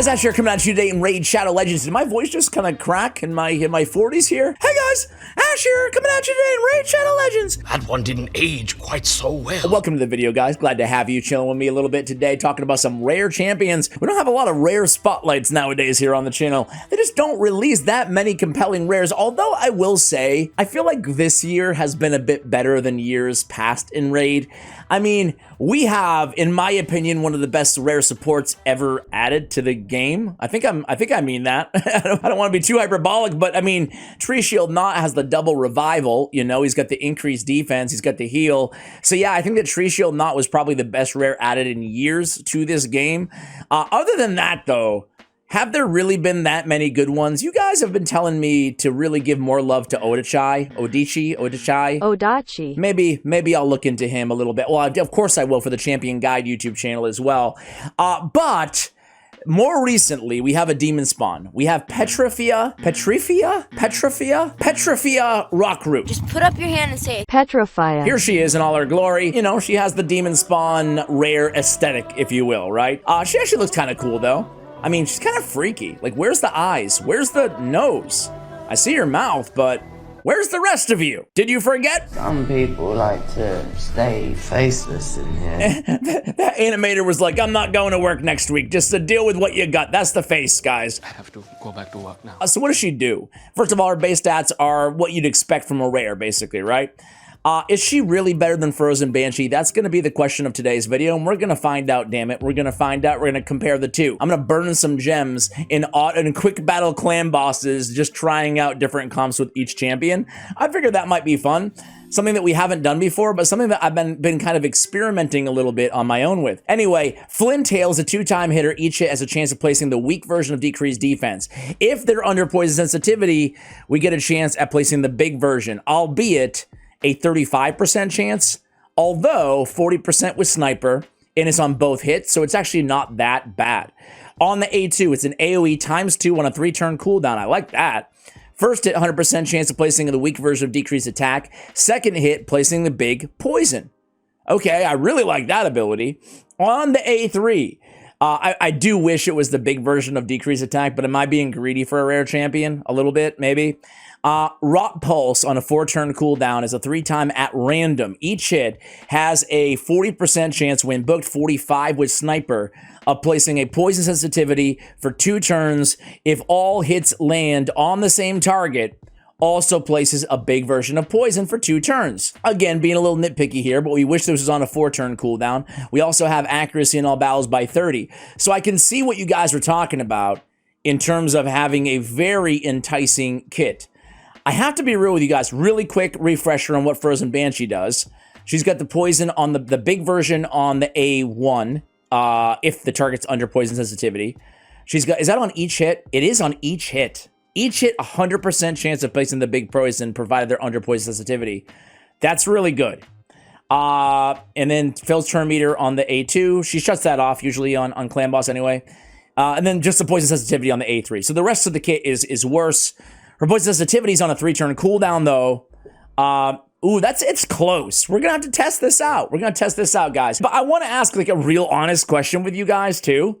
guys, Ash here coming at you today in Raid Shadow Legends. Did my voice just kind of crack in my 40s here? Hey guys, Ash here coming at you today in Raid Shadow Legends. That one didn't age quite so well. Welcome to the video, guys. Glad to have you chilling with me a little bit today, talking about some rare champions. We don't have a lot of rare spotlights nowadays here on the channel. They just don't release that many compelling rares, although I will say, I feel like this year has been a bit better than years past in Raid. I mean, we have, in my opinion, one of the best rare supports ever added to the game. I think I mean that. I don't want to be too hyperbolic, but I mean, Tree Shield Knot has the double revival. You know, he's got the increased defense, he's got the heal. So yeah, I think that Tree Shield Knot was probably the best rare added in years to this game. Other than that, though, have there really been that many good ones? You guys have been telling me to really give more love to Odichai. Maybe I'll look into him a little bit. Well, of course I will for the Champion Guide YouTube channel as well. But more recently, we have a demon spawn. We have Petrifya Rockroot. Just put up your hand and say it. Petrifya. Here she is in all her glory. You know, she has the demon spawn rare aesthetic, if you will, right? She actually looks kind of cool, though. I mean, she's kind of freaky. Like, where's the eyes? Where's the nose? I see your mouth, but where's the rest of you? Did you forget? Some people like to stay faceless in here. That animator was like, I'm not going to work next week. Just to deal with what you got. That's the face, guys. I have to go back to work now. So what does she do? First of all, her base stats are what you'd expect from a rare, basically, right? Is she really better than Frozen Banshee? That's going to be the question of today's video, and we're going to find out, damn it. We're going to find out. We're going to compare the two. I'm going to burn some gems in quick battle clan bosses, just trying out different comps with each champion. I figured that might be fun. Something that we haven't done before, but something that I've been kind of experimenting a little bit on my own with. Anyway, Flintail is a 2-time hitter. Each hit has a chance of placing the weak version of decreased defense. If they're under poison sensitivity, we get a chance at placing the big version, albeit a 35% chance, although 40% with sniper, and it's on both hits, so it's actually not that bad. On the A2, it's an AoE ×2 on a 3-turn cooldown. I like that. First hit, 100% chance of placing the weak version of decreased attack. Second hit, placing the big poison. Okay, I really like that ability. On the A3, I do wish it was the big version of decreased attack, but am I being greedy for a rare champion? A little bit, maybe. Rot Pulse on a 4-turn cooldown is a 3-time at random. Each hit has a 40% chance when booked, 45 with sniper, of placing a poison sensitivity for 2 turns. If all hits land on the same target, also places a big version of poison for 2 turns. Again, being a little nitpicky here, but we wish this was on a 4-turn cooldown. We also have accuracy in all battles by 30. So I can see what you guys were talking about in terms of having a very enticing kit. I have to be real with you guys. Really quick refresher on what Frozen Banshee does. She's got the poison on the big version on the A1, if the target's under poison sensitivity. She's got, is that on each hit? It is on each hit. Each hit, 100% chance of placing the big poison, provided they're under poison sensitivity. That's really good. And then Phil's turn meter on the A2. She shuts that off, usually on Clan Boss anyway. And then just the poison sensitivity on the A3. So the rest of the kit is worse. Her poison sensitivity is on a 3-turn cooldown, though. Ooh, it's close. We're going to have to test this out. We're going to test this out, guys. But I want to ask, like, a real honest question with you guys, too.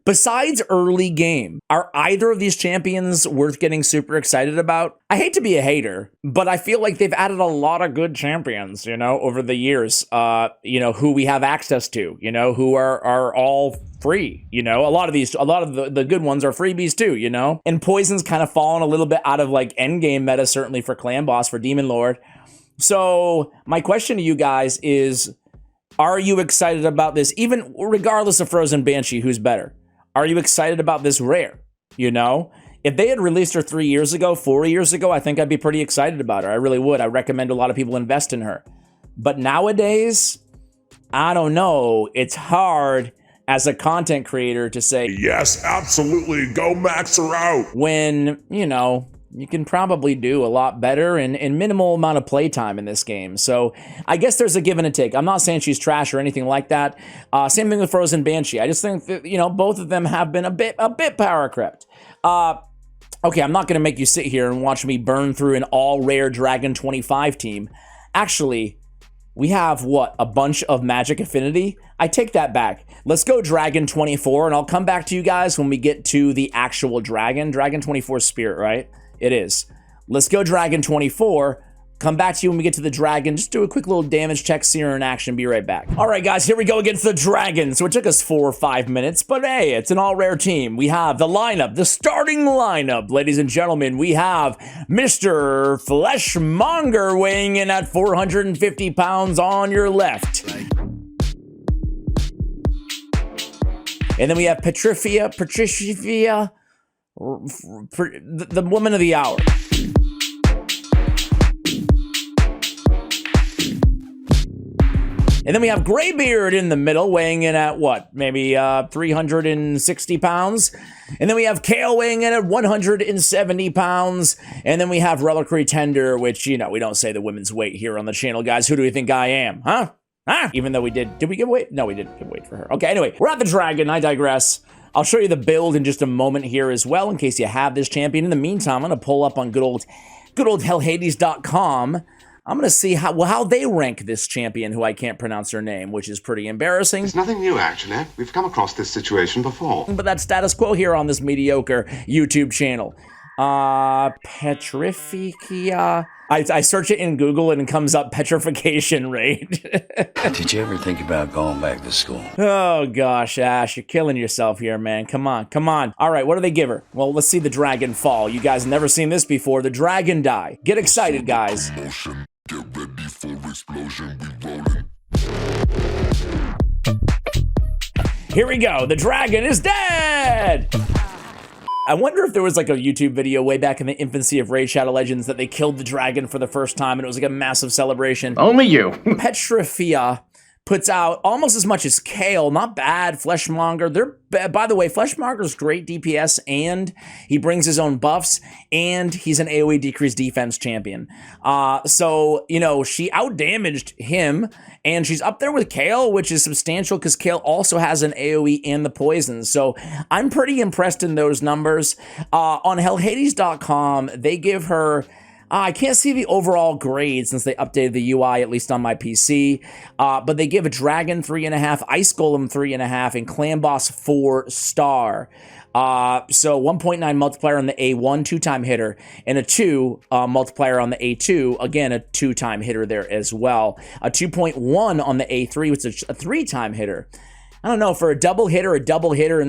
Besides early game, are either of these champions worth getting super excited about? I hate to be a hater, but I feel like they've added a lot of good champions, you know, over the years, you know, who we have access to, you know, who are all free, you know. A lot of the good ones are freebies too, you know. And Poison's kind of fallen a little bit out of like endgame meta, certainly for Clan Boss, for Demon Lord. So my question to you guys is, are you excited about this? Even regardless of Frozen Banshee, who's better? Are you excited about this rare? You know, if they had released her 3 years ago, 4 years ago, I think I'd be pretty excited about her. I really would. I recommend a lot of people invest in her. But nowadays, I don't know. It's hard as a content creator to say, yes, absolutely, go max her out. When, you know, you can probably do a lot better in minimal amount of playtime in this game. So I guess there's a give and a take. I'm not saying she's trash or anything like that. Same thing with Frozen Banshee. I just think that, you know, both of them have been a bit power crept. Okay, I'm not going to make you sit here and watch me burn through an all rare Dragon 25 team. Actually, we have, what, a bunch of magic affinity? I take that back. Let's go Dragon 24, and I'll come back to you guys when we get to the actual dragon. Dragon 24 Spirit, right? It is. Let's go Dragon 24. Come back to you when we get to the dragon. Just do a quick little damage check, see her in action. Be right back. All right, guys, here we go against the dragon. So it took us 4 or 5 minutes, but hey, it's an all-rare team. We have the lineup, the starting lineup. Ladies and gentlemen, we have Mr. Fleshmonger weighing in at 450 pounds on your left. And then we have Petrifya, the woman of the hour. And then we have Greybeard in the middle, weighing in at what? Maybe 360 pounds. And then we have Kale weighing in at 170 pounds. And then we have Reliquary Tender, which, you know, we don't say the women's weight here on the channel, guys. Who do we think I am? Huh? Even though we did we give weight? No, we didn't give weight for her. Okay, anyway, we're at the dragon. I digress. I'll show you the build in just a moment here as well, in case you have this champion. In the meantime, I'm going to pull up on good old hellhades.com. I'm going to see how they rank this champion who I can't pronounce her name, which is pretty embarrassing. It's nothing new, actually. We've come across this situation before. But that's status quo here on this mediocre YouTube channel. Petrifya. I search it in Google and it comes up petrification rate. Did you ever think about going back to school? Oh gosh, Ash, you're killing yourself here, man. Come on, come on. All right, what do they give her? Well, let's see the dragon fall. You guys have never seen this before. The dragon die. Get excited, guys. Get ready for explosion, we rolling. Here we go. The dragon is dead. I wonder if there was like a YouTube video way back in the infancy of Raid Shadow Legends that they killed the dragon for the first time and it was like a massive celebration. Only you. Petrifya puts out almost as much as Kale. Not bad. Fleshmonger. By the way, Fleshmonger's great DPS and he brings his own buffs and he's an AoE decreased defense champion. So, you know, she outdamaged him and she's up there with Kale, which is substantial because Kale also has an AoE and the poison. So I'm pretty impressed in those numbers. On hellhades.com, they give her... I can't see the overall grade since they updated the UI, at least on my PC. But they give a Dragon 3.5, Ice Golem 3.5, and Clan Boss 4-star. So 1.9 multiplier on the A1, 2-time hitter, and a 2 multiplier on the A2, again, a 2-time hitter there as well. A 2.1 on the A3, which is a 3-time hitter. I don't know, for a double hitter, and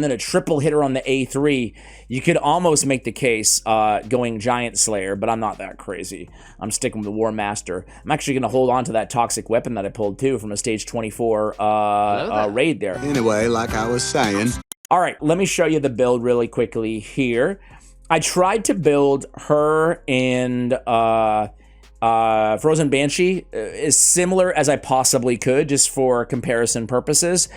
then a triple hitter on the A3, you could almost make the case going Giant Slayer, but I'm not that crazy. I'm sticking with the War Master. I'm actually going to hold on to that toxic weapon that I pulled too from a stage 24 raid there. Anyway, like I was saying. All right, let me show you the build really quickly here. I tried to build her and Frozen Banshee as similar as I possibly could, just for comparison purposes.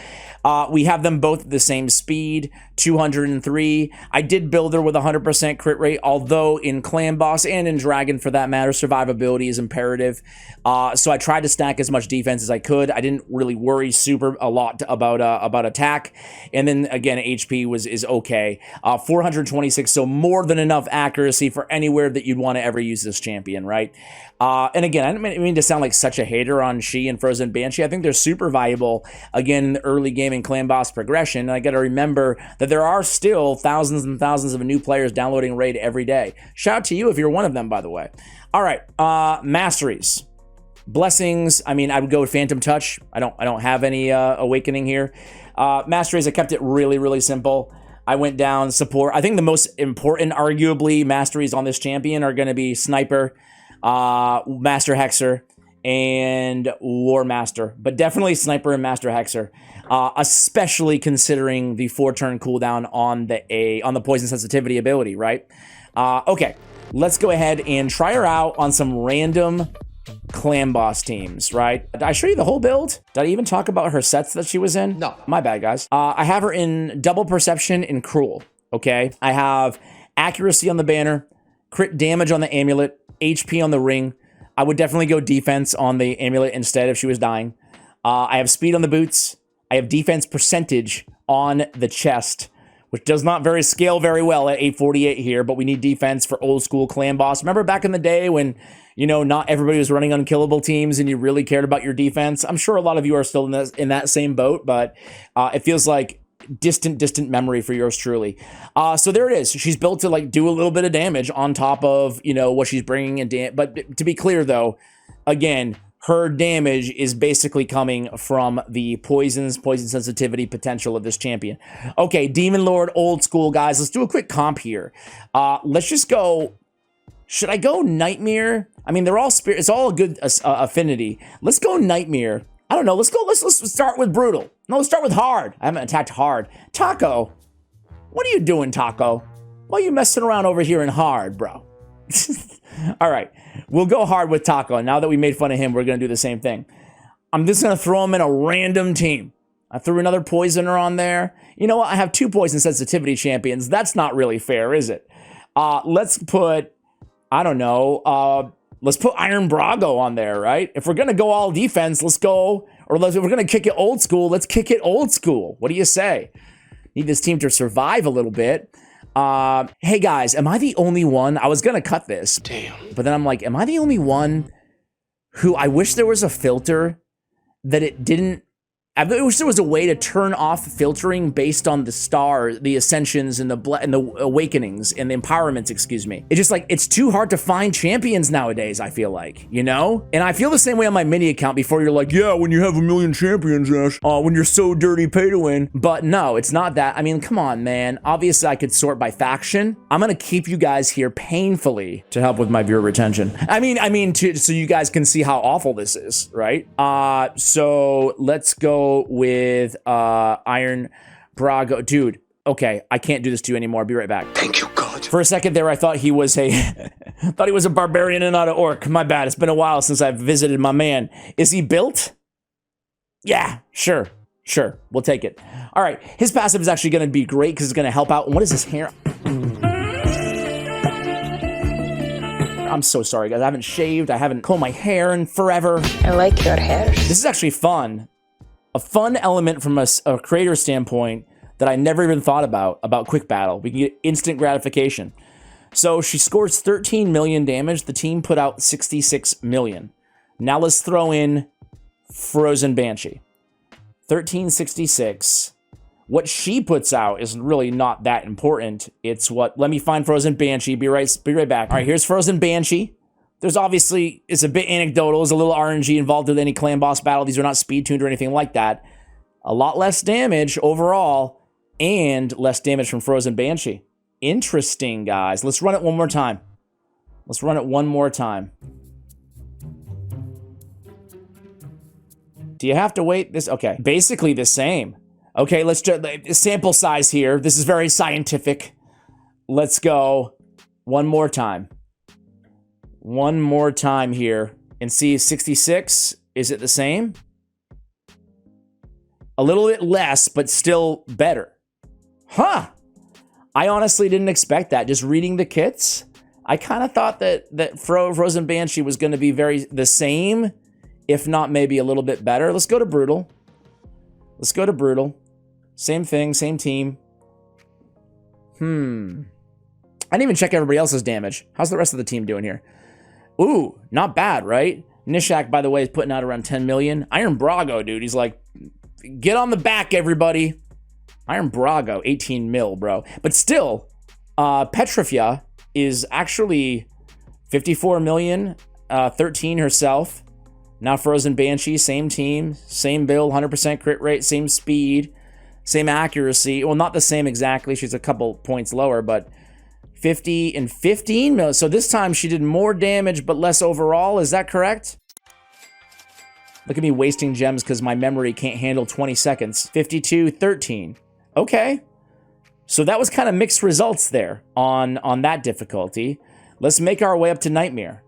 We have them both at the same speed, 203. I did build her with 100% crit rate, although in Clan Boss and in Dragon, for that matter, survivability is imperative. So I tried to stack as much defense as I could. I didn't really worry a lot about attack. And then again, HP is okay. 426, so more than enough accuracy for anywhere that you'd want to ever use this champion, right? And again, I don't mean to sound like such a hater on She and Frozen Banshee. I think they're super valuable, again, in the early game in Clan Boss progression. And I got to remember that there are still thousands and thousands of new players downloading Raid every day. Shout out to you if you're one of them, by the way. All right, Masteries. Blessings, I mean, I would go with Phantom Touch. I don't have any Awakening here. Masteries, I kept it really, really simple. I went down support. I think the most important, arguably, masteries on this champion are going to be Sniper, Master Hexer, and War Master, but definitely Sniper and Master Hexer, especially considering the 4-turn cooldown on the poison sensitivity ability, right? Okay, let's go ahead and try her out on some random Clan Boss teams, right? Did I show you the whole build? Did I even talk about her sets that she was in? No. My bad, guys. I have her in Double Perception and Cruel, okay? I have Accuracy on the banner, crit damage on the amulet, HP on the ring. I would definitely go defense on the amulet instead if she was dying. I have speed on the boots. I have defense percentage on the chest, which does not scale very well at 848 here, but we need defense for old school Clan Boss. Remember back in the day when, you know, not everybody was running unkillable teams and you really cared about your defense. I'm sure a lot of you are still in that same boat, but it feels like distant memory for yours truly. So there it is. She's built to like do a little bit of damage on top of, you know, what she's bringing in. But to be clear though, again, her damage is basically coming from the poison sensitivity potential of this champion. Okay, Demon Lord, old school, guys. Let's do a quick comp here. Let's just go. Should I go Nightmare? I mean, they're all spirit. It's all a good affinity. Let's go Nightmare. I don't know. Let's start with Brutal. No, let's start with Hard. I haven't attacked Hard. Taco, what are you doing, Taco? Why are you messing around over here in Hard, bro? All right, we'll go Hard with Taco. Now that we made fun of him, we're going to do the same thing. I'm just going to throw him in a random team. I threw another Poisoner on there. You know what? I have 2 poison sensitivity champions. That's not really fair, is it? Let's put, I don't know, let's put Iron Brago on there, right? If we're going to go all defense, let's go, or if we're going to kick it old school, let's kick it old school. What do you say? Need this team to survive a little bit. Hey guys, am I the only one? I was gonna cut this. Damn. But then I'm like, am I the only one who I wish there was a filter that it didn't, I wish there was a way to turn off filtering based on the stars, the ascensions and the awakenings and the empowerments, excuse me. It's just like, it's too hard to find champions nowadays, I feel like, you know? And I feel the same way on my mini account before. You're like, yeah, when you have 1 million champions, Ash, when you're so dirty, pay to win. But no, it's not that. I mean, come on, man. Obviously I could sort by faction. I'm gonna keep you guys here painfully to help with my viewer retention. I mean, so you guys can see how awful this is, right? So let's go with Iron Brago. Dude, okay, I can't do this to you anymore. I'll be right back. Thank you, God. For a second there, I thought he was a thought he was a barbarian and not an orc. My bad. It's been a while since I've visited my man. Is he built? Yeah, sure. We'll take it. All right, his passive is actually going to be great because it's going to help out. And what is his hair? I'm so sorry, guys. I haven't shaved. I haven't combed my hair in forever. I like your hair. This is actually fun. A fun element from a creator standpoint that I never even thought about quick battle. We can get instant gratification. So she scores 13 million damage. The team put out 66 million. Now let's throw in Frozen Banshee. 1366. What she puts out is really not that important. It's what, let me find Frozen Banshee. Be right back. All right, here's Frozen Banshee. There's obviously, it's a bit anecdotal. There's a little RNG involved with any clan boss battle. These are not speed tuned or anything like that. A lot less damage overall and less damage from Frozen Banshee. Interesting, guys. Let's run it one more time. Do you have to wait this? Okay, basically the same. Okay, let's just, sample size here. This is very scientific. Let's go one more time. One more time here and see 66. Is it the same? A little bit less, but still better. Huh. I honestly didn't expect that. Just reading the kits, I kind of thought that Frozen Banshee was going to be the same, if not maybe a little bit better. Let's go to Brutal. Same thing, same team. I didn't even check everybody else's damage. How's the rest of the team doing here? Ooh, not bad, right? Nishak, by the way, is putting out around 10 million. Iron Brago, dude, he's like, get on the back, everybody. Iron Brago, 18 mil, bro. But still, Petrifya is actually 54 million, 13 herself. Now Frozen Banshee, same team, same build, 100% crit rate, same speed, same accuracy. Well, not the same exactly. She's a couple points lower, but 50 and 15 mil. So this time she did more damage, but less overall. Is that correct? Look at me wasting gems because my memory can't handle 20 seconds. 52, 13. Okay. So that was kind of mixed results there on that difficulty. Let's make our way up to Nightmare.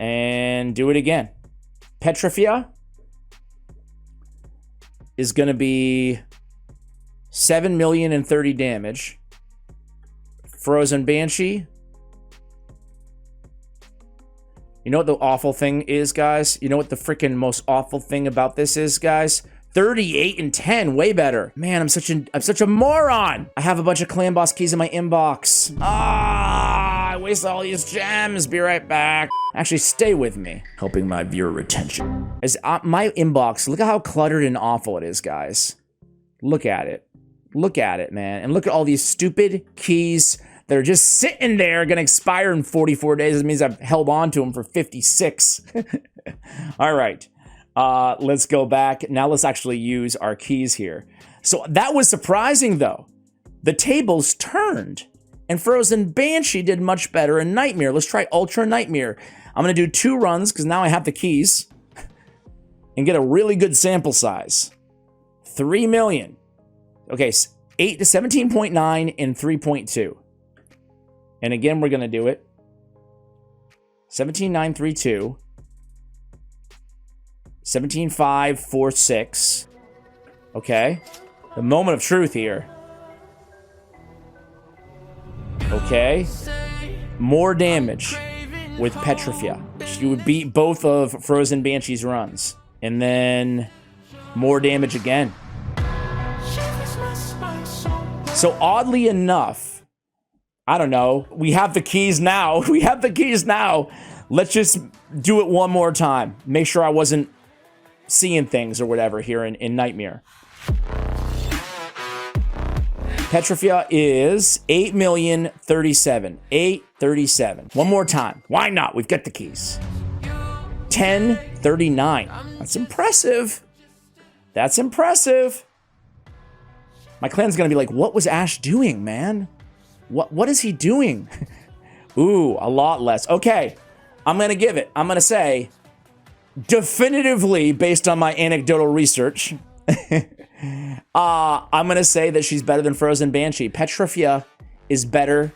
And do it again. Petrifya is going to be 7 million and 30 damage. Frozen Banshee. You know what the awful thing is, guys? You know what the freaking most awful thing about this is, guys? 38 and 10, way better. Man, I'm such a moron. I have a bunch of clan boss keys in my inbox. I wasted all these gems. Be right back. Actually, stay with me. Helping my viewer retention. As my inbox, look at how cluttered and awful it is, guys. Look at it. Look at it, man. And look at all these stupid keys that are just sitting there, gonna expire in 44 days. That means I've held on to them for 56. All right, let's go back. Now let's actually use our keys here. So that was surprising though. The tables turned and Frozen Banshee did much better in Nightmare. Let's try Ultra Nightmare. I'm gonna do 2 runs because now I have the keys and get a really good sample size. 3 million. Okay, 8 to 17.9 and 3.2. And again, we're gonna do it. 17,932. 17,546. Okay. The moment of truth here. Okay. More damage with Petrifya. She would beat both of Frozen Banshee's runs. And then more damage again. So oddly enough, I don't know, we have the keys now. We have the keys now. Let's just do it one more time. Make sure I wasn't seeing things or whatever here in Nightmare. Petrifya is 8,037,000. 837. One more time. Why not? We've got the keys. 1039. That's impressive. That's impressive. My clan's gonna be like, what was Ash doing, man? What is he doing? Ooh, a lot less. Okay, I'm gonna give it. I'm gonna say, definitively, based on my anecdotal research, I'm gonna say that she's better than Frozen Banshee. Petrifya is better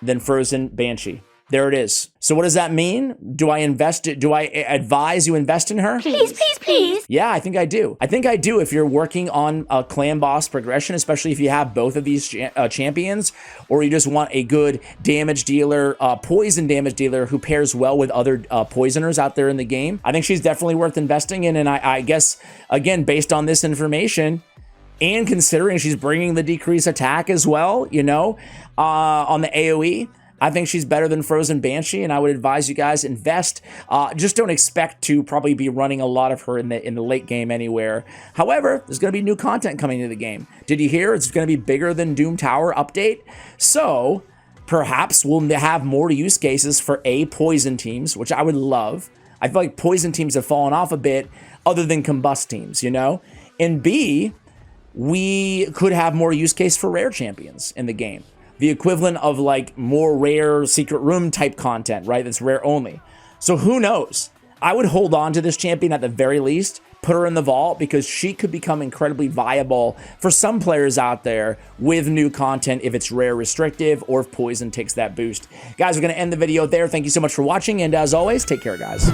than Frozen Banshee. There it is. So what does that mean? Do I invest it? Do I advise you invest in her? Please, please, please. Yeah, I think I do. I think I do if you're working on a clan boss progression, especially if you have both of these champions, or you just want a good damage dealer, poison damage dealer who pairs well with other poisoners out there in the game. I think she's definitely worth investing in, and I guess, again, based on this information, and considering she's bringing the decreased attack as well, you know, on the AoE, I think she's better than Frozen Banshee, and I would advise you guys invest. Just don't expect to probably be running a lot of her in the late game anywhere. However, there's going to be new content coming into the game. Did you hear? It's going to be bigger than Doom Tower update. So perhaps we'll have more use cases for A, poison teams, which I would love. I feel like poison teams have fallen off a bit other than combust teams, you know? And B, we could have more use case for rare champions in the game. The equivalent of like more rare secret room type content, right? That's rare only. So who knows? I would hold on to this champion at the very least, put her in the vault, because she could become incredibly viable for some players out there with new content if it's rare restrictive or if poison takes that boost. Guys, we're going to end the video there. Thank you so much for watching, and as always, take care, guys.